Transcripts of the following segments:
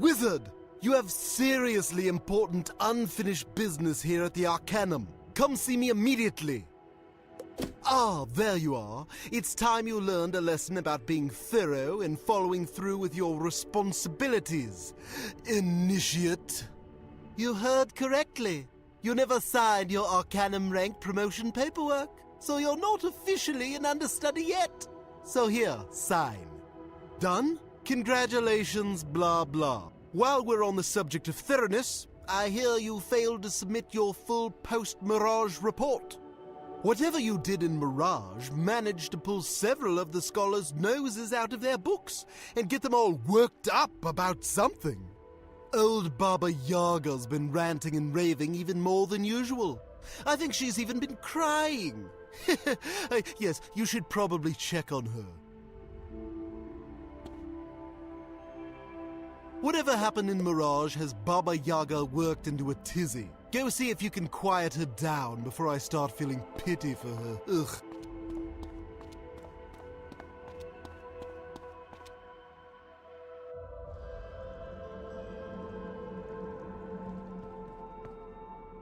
Wizard, you have seriously important unfinished business here at the Arcanum. Come see me immediately. Ah, there you are. It's time you learned a lesson about being thorough and following through with your responsibilities. Initiate. You heard correctly. You never signed your Arcanum rank promotion paperwork, so you're not officially an understudy yet. So here, sign. Done? Congratulations, blah blah. While we're on the subject of thoroughness, I hear you failed to submit your full post-Mirage report. Whatever you did in Mirage managed to pull several of the scholars' noses out of their books and get them all worked up about something. Old Baba Yaga's been ranting and raving even more than usual. I think she's even been crying. Yes, you should probably check on her. Whatever happened in Mirage has Baba Yaga worked into a tizzy. Go see if you can quiet her down before I start feeling pity for her. Ugh.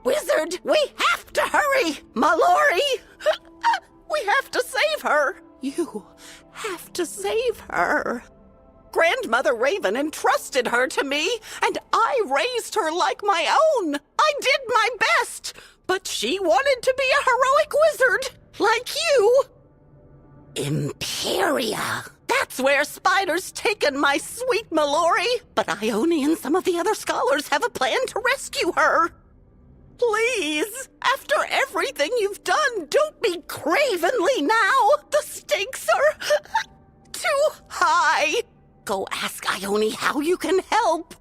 Wizard, we have to hurry! Mellori! We have to save her! You have to save her. Grandmother Raven entrusted her to me, and I raised her like my own. I did my best, but she wanted to be a heroic wizard, like you. Empyrea. That's where Spider's taken my sweet Mellori, but Ione and some of the other scholars have a plan to rescue her. Please, after everything you've done, don't be cravenly now. The stakes are too high. Go ask Ione how you can help.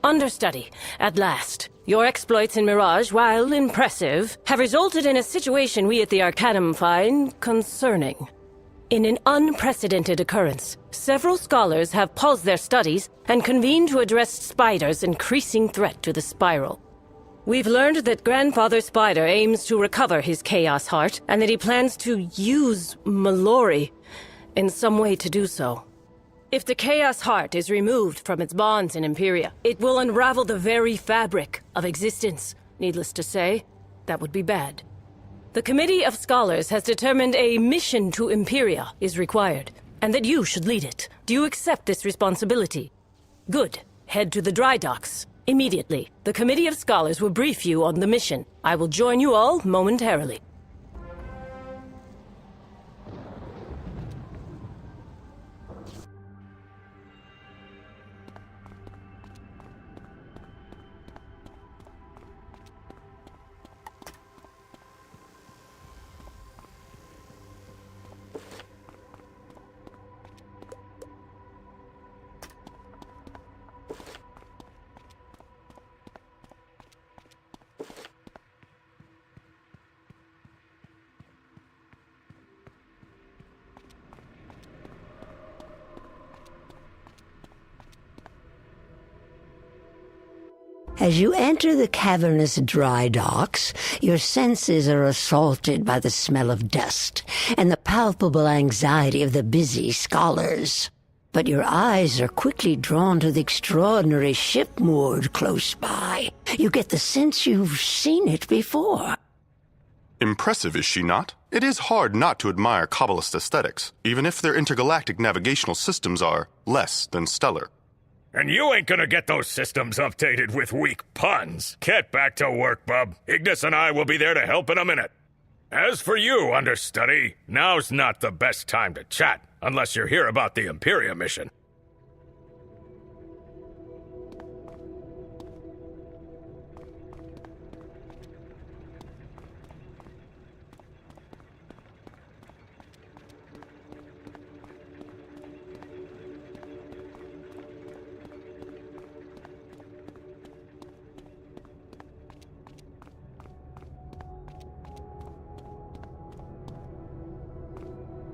Understudy, at last. Your exploits in Mirage, while impressive, have resulted in a situation we at the Arcanum find concerning. In an unprecedented occurrence, several scholars have paused their studies and convened to address Spider's increasing threat to the Spiral. We've learned that Grandfather Spider aims to recover his Chaos Heart, and that he plans to use Mellori in some way to do so. If the Chaos Heart is removed from its bonds in Empyrea, it will unravel the very fabric of existence. Needless to say, that would be bad. The Committee of Scholars has determined a mission to Empyrea is required, and that you should lead it. Do you accept this responsibility? Good. Head to the dry docks immediately. The Committee of Scholars will brief you on the mission. I will join you all momentarily. As you enter the cavernous dry docks, your senses are assaulted by the smell of dust and the palpable anxiety of the busy scholars. But your eyes are quickly drawn to the extraordinary ship moored close by. You get the sense you've seen it before. Impressive, is she not? It is hard not to admire Kabbalist aesthetics, even if their intergalactic navigational systems are less than stellar. And you ain't gonna get those systems updated with weak puns. Get back to work, bub. Ignis and I will be there to help in a minute. As for you, understudy, now's not the best time to chat, unless you're here about the Empyrea mission.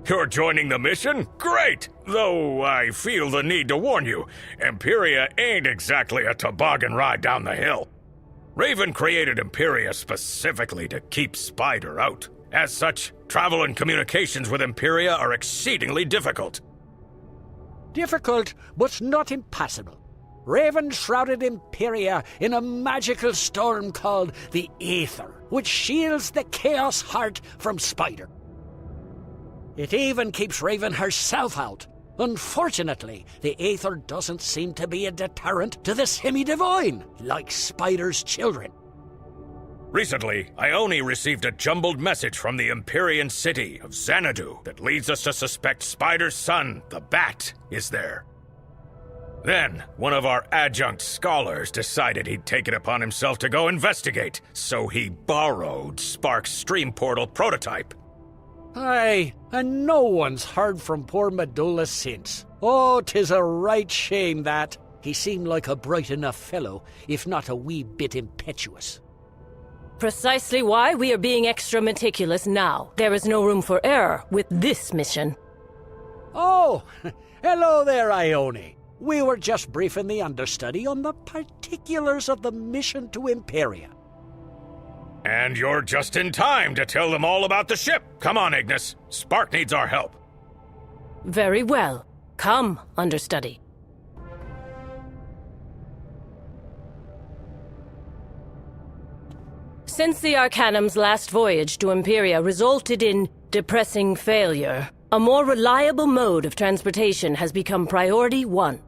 You're joining the mission? Great! Though I feel the need to warn you, Empyrea ain't exactly a toboggan ride down the hill. Raven created Empyrea specifically to keep Spider out. As such, travel and communications with Empyrea are exceedingly difficult. Difficult, but not impossible. Raven shrouded Empyrea in a magical storm called the Aether, which shields the Chaos Heart from Spider. It even keeps Raven herself out. Unfortunately, the Aether doesn't seem to be a deterrent to the semi-divine, like Spider's children. Recently, Ione received a jumbled message from the Empyrean city of Xanadu that leads us to suspect Spider's son, the Bat, is there. Then, one of our adjunct scholars decided he'd take it upon himself to go investigate, so he borrowed Spark's stream portal prototype. Aye, and no one's heard from poor Medulla since. Oh, 'tis a right shame that. He seemed like a bright enough fellow, if not a wee bit impetuous. Precisely why we are being extra meticulous now. There is no room for error with this mission. Oh, hello there, Ione. We were just briefing the understudy on the particulars of the mission to Empyrea. And you're just in time to tell them all about the ship. Come on, Ignis. Spark needs our help. Very well. Come, understudy. Since the Arcanum's last voyage to Empyrea resulted in depressing failure, a more reliable mode of transportation has become priority 1.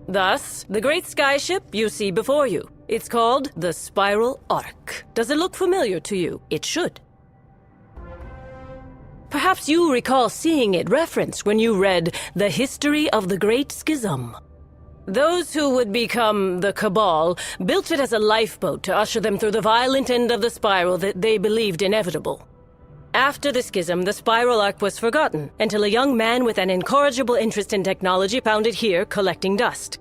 Thus, the great skyship you see before you. It's called the Spiral Arc. Does it look familiar to you? It should. Perhaps you recall seeing it referenced when you read The History of the Great Schism. Those who would become the Cabal built it as a lifeboat to usher them through the violent end of the spiral that they believed inevitable. After the schism, the Spiral Arc was forgotten, until a young man with an incorrigible interest in technology found it here collecting dust.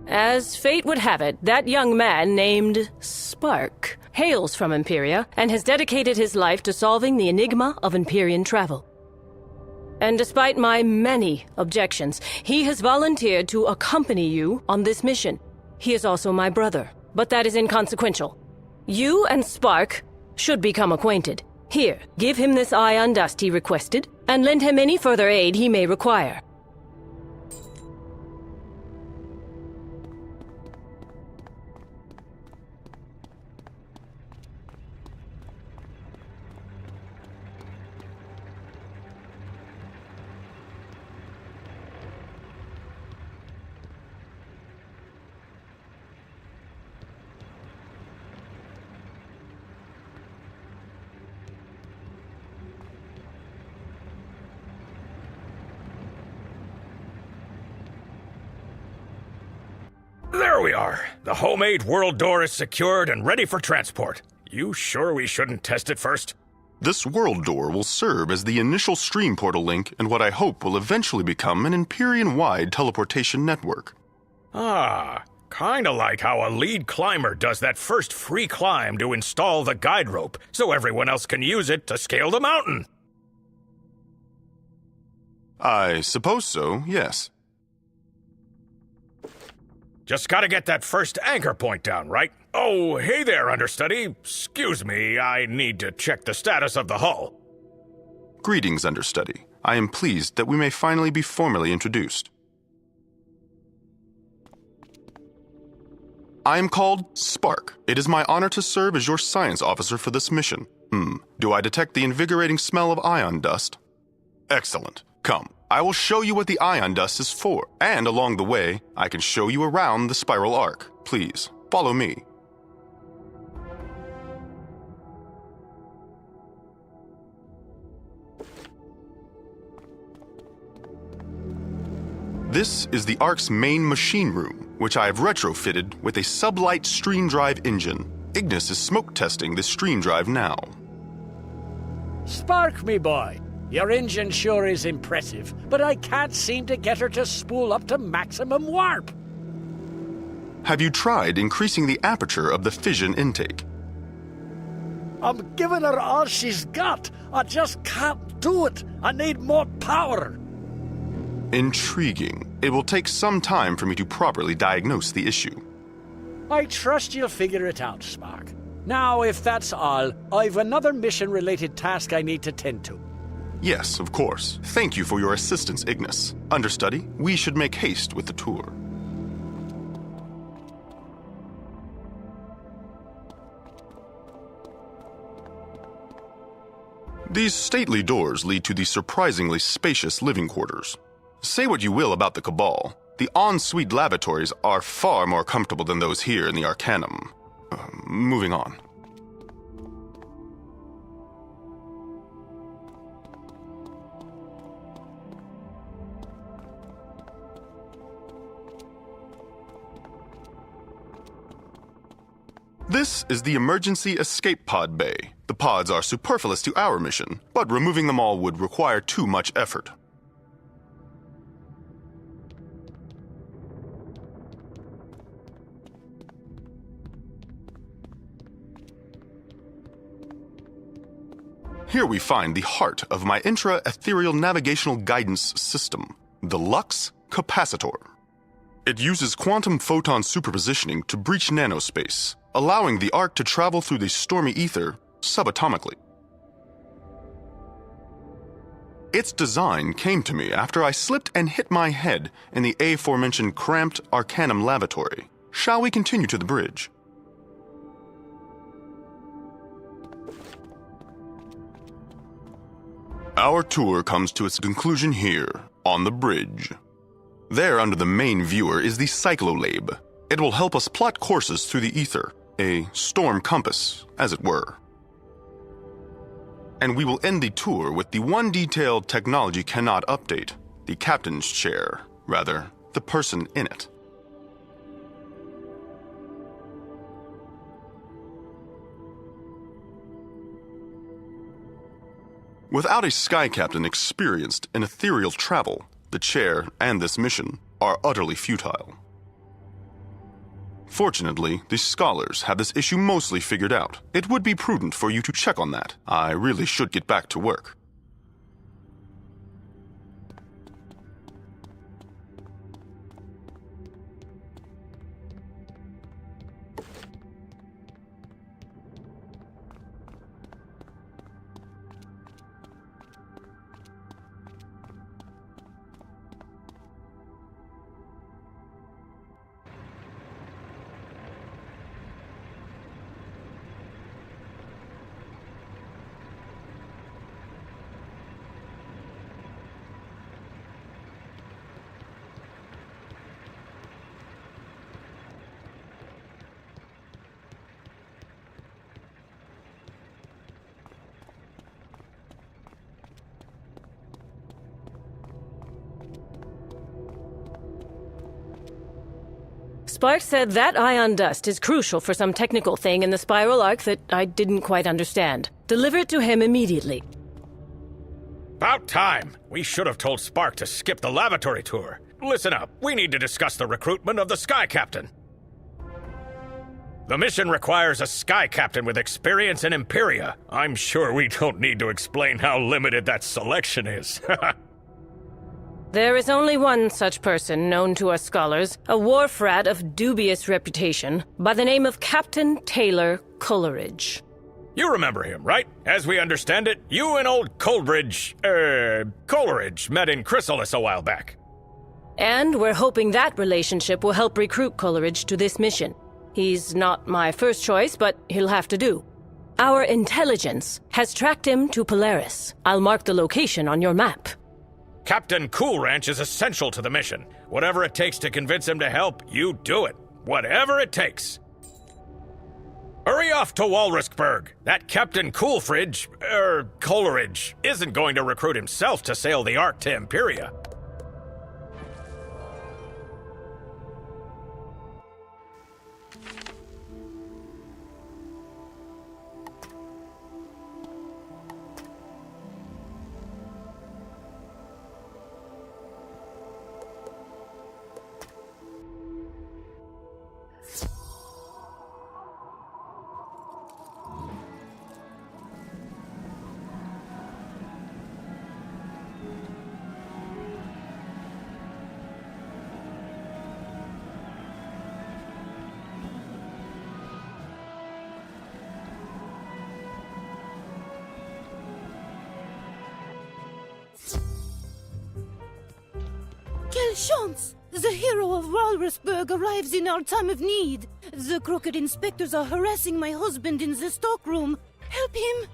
As fate would have it, that young man, named Spark, hails from Empyrea and has dedicated his life to solving the enigma of Empyrean travel. And despite my many objections, he has volunteered to accompany you on this mission. He is also my brother, but that is inconsequential. You and Spark should become acquainted. Here, give him this ion dust he requested, and lend him any further aid he may require. There we are. The homemade world door is secured and ready for transport. You sure we shouldn't test it first? This world door will serve as the initial stream portal link in what I hope will eventually become an Empyrean-wide teleportation network. Ah, kinda like how a lead climber does that first free climb to install the guide rope, so everyone else can use it to scale the mountain. I suppose so, yes. Just gotta get that first anchor point down, right? Oh, hey there, understudy. Excuse me, I need to check the status of the hull. Greetings, understudy. I am pleased that we may finally be formally introduced. I am called Spark. It is my honor to serve as your science officer for this mission. Do I detect the invigorating smell of ion dust? Excellent. Come, I will show you what the ion dust is for, and along the way, I can show you around the Spiral Arc. Please, follow me. This is the Arc's main machine room, which I have retrofitted with a sublight stream drive engine. Ignis is smoke testing this stream drive now. Spark, me boy. Your engine sure is impressive, but I can't seem to get her to spool up to maximum warp. Have you tried increasing the aperture of the fission intake? I'm giving her all she's got. I just can't do it! I need more power! Intriguing. It will take some time for me to properly diagnose the issue. I trust you'll figure it out, Spark. Now, if that's all, I've another mission-related task I need to tend to. Yes, of course. Thank you for your assistance, Ignis. Understudy, we should make haste with the tour. These stately doors lead to the surprisingly spacious living quarters. Say what you will about the Cabal, the ensuite lavatories are far more comfortable than those here in the Arcanum. Moving on. This is the Emergency Escape Pod Bay. The pods are superfluous to our mission, but removing them all would require too much effort. Here we find the heart of my intra-ethereal navigational guidance system, the Lux Capacitor. It uses quantum photon superpositioning to breach nanospace, allowing the Ark to travel through the stormy ether subatomically. Its design came to me after I slipped and hit my head in the aforementioned cramped Arcanum lavatory. Shall we continue to the bridge? Our tour comes to its conclusion here, on the bridge. There under the main viewer is the Cyclolabe. It will help us plot courses through the ether, a storm compass, as it were. And we will end the tour with the one detail technology cannot update, the captain's chair, rather, the person in it. Without a sky captain experienced in ethereal travel, the chair and this mission are utterly futile. Fortunately, the scholars have this issue mostly figured out. It would be prudent for you to check on that. I really should get back to work. Spark said that ion dust is crucial for some technical thing in the spiral arc that I didn't quite understand. Deliver it to him immediately. About time! We should have told Spark to skip the lavatory tour. Listen up, we need to discuss the recruitment of the Sky Captain. The mission requires a Sky Captain with experience in Empyrea. I'm sure we don't need to explain how limited that selection is. There is only one such person known to us scholars, a wharf rat of dubious reputation, by the name of Captain Taylor Coleridge. You remember him, right? As we understand it, you and old Coleridge met in Chrysalis a while back. And we're hoping that relationship will help recruit Coleridge to this mission. He's not my first choice, but he'll have to do. Our intelligence has tracked him to Polaris. I'll mark the location on your map. Captain Cool Ranch is essential to the mission. Whatever it takes to convince him to help, you do it. Whatever it takes. Hurry off to Walrusburg. That Captain Coleridge isn't going to recruit himself to sail the Ark to Empyrea. chance! The hero of Walrusburg arrives in our time of need. The crooked inspectors are harassing my husband in the stockroom. Help him!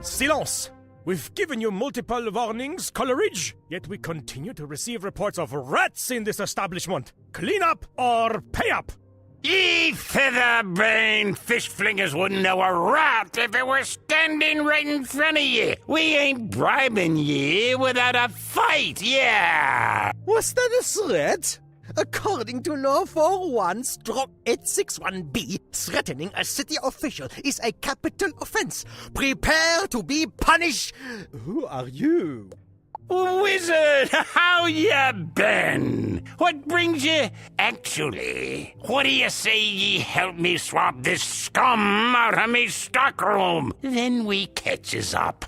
Silence! We've given you multiple warnings, Coleridge, yet we continue to receive reports of rats in this establishment. Clean up or pay up! Ye feather-brained fish flingers wouldn't know a rat if it were standing right in front of ye. We ain't bribing ye without a fight, yeah! Was that a threat? According to Law 41-861B, threatening a city official is a capital offense. Prepare to be punished. Who are you? Wizard, how ya been? What brings you? Actually, what do you say ye help me swap this scum out of me stockroom? Then we catches up.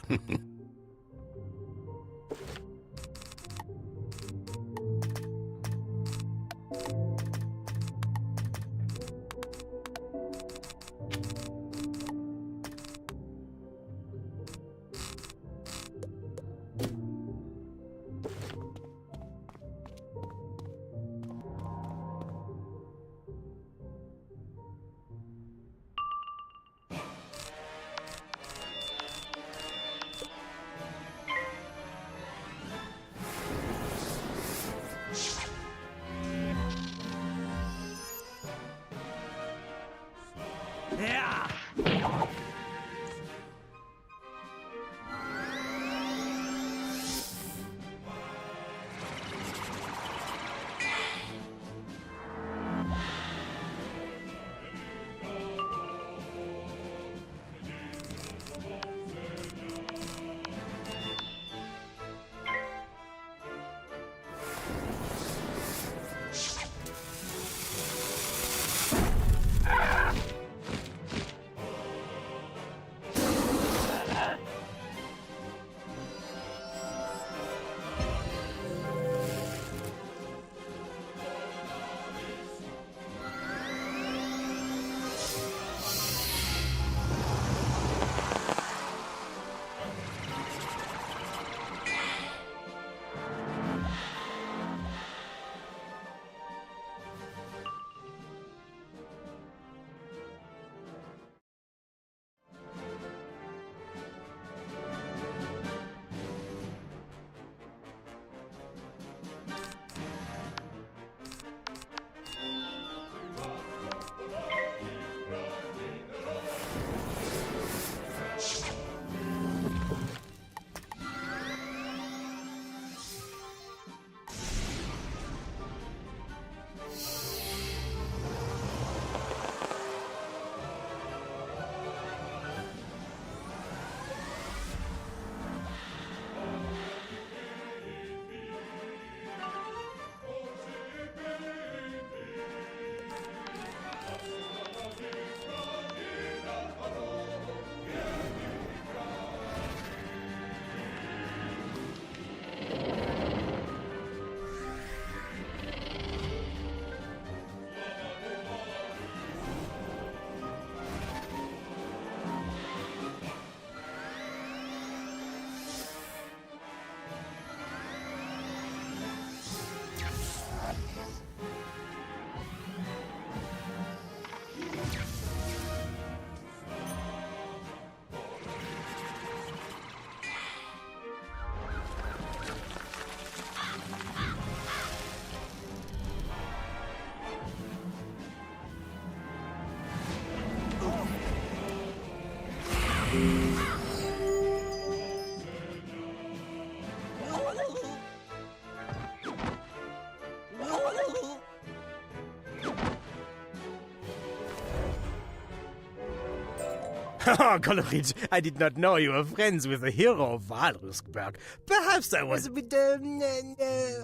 Oh, Coleridge, I did not know you were friends with the hero of Walrusburg. Perhaps I was a bit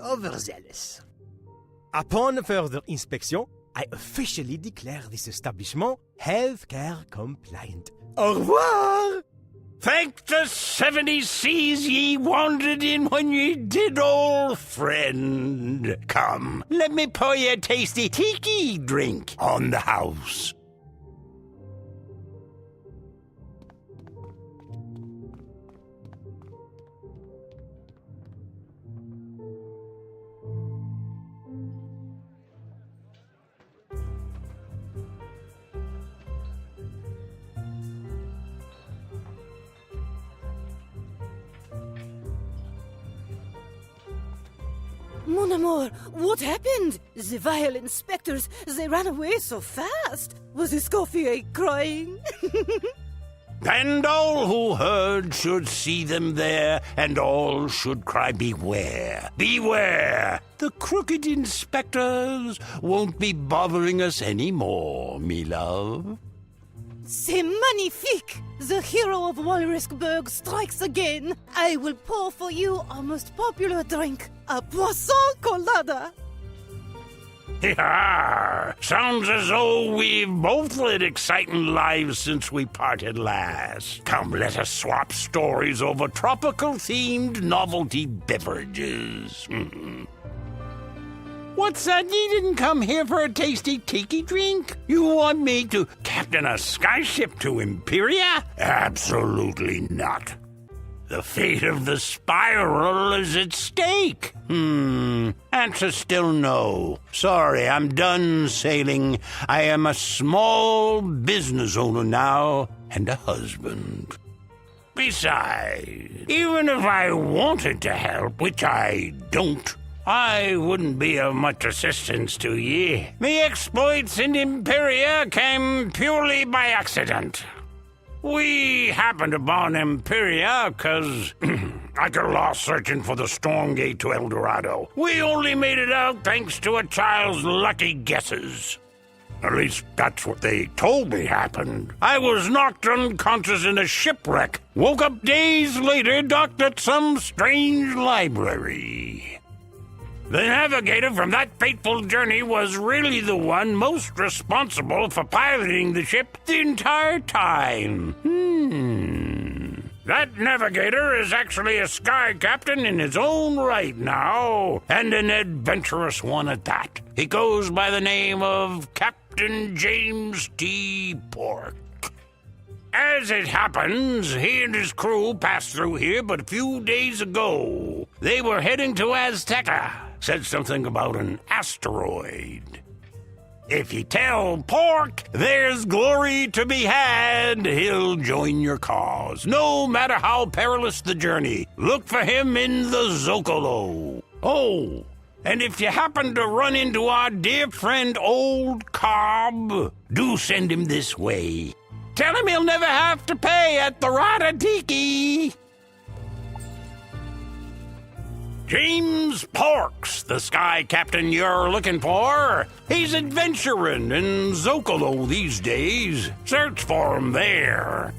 overzealous. Upon further inspection, I officially declare this establishment healthcare compliant. Au revoir! Thank the 70 seas ye wandered in when ye did, old friend. Come, let me pour you a tasty tiki drink on the house. Mon amour, what happened? The vile inspectors, they ran away so fast. Was Escoffier crying? And all who heard should see them there, and all should cry, beware, beware! The crooked inspectors won't be bothering us anymore, me love. C'est magnifique! The hero of Walriskburg strikes again. I will pour for you our most popular drink, a poisson colada. Yeah, sounds as though we've both led exciting lives since we parted last. Come, let us swap stories over tropical-themed novelty beverages. What's that? You didn't come here for a tasty tiki drink? You want me to captain a skyship to Empyrea? Absolutely not. The fate of the spiral is at stake. Answer still no. Sorry, I'm done sailing. I am a small business owner now and a husband. Besides, even if I wanted to help, which I don't, I wouldn't be of much assistance to ye. Me exploits in Empyrea came purely by accident. We happened upon Empyrea 'cause I got lost searching for the storm gate to El Dorado. We only made it out thanks to a child's lucky guesses. At least that's what they told me happened. I was knocked unconscious in a shipwreck. Woke up days later, docked at some strange library. The navigator from that fateful journey was really the one most responsible for piloting the ship the entire time. That navigator is actually a sky captain in his own right now, and an adventurous one at that. He goes by the name of Captain James T. Pork. As it happens, he and his crew passed through here but a few days ago. They were heading to Azteca. Said something about an asteroid. If you tell Pork there's glory to be had, he'll join your cause, no matter how perilous the journey. Look for him in the Zocalo. Oh, and if you happen to run into our dear friend Old Cobb, do send him this way. Tell him he'll never have to pay at the Rada Tiki. James Pork's the sky captain you're looking for. He's adventuring in Zocalo these days. Search for him there.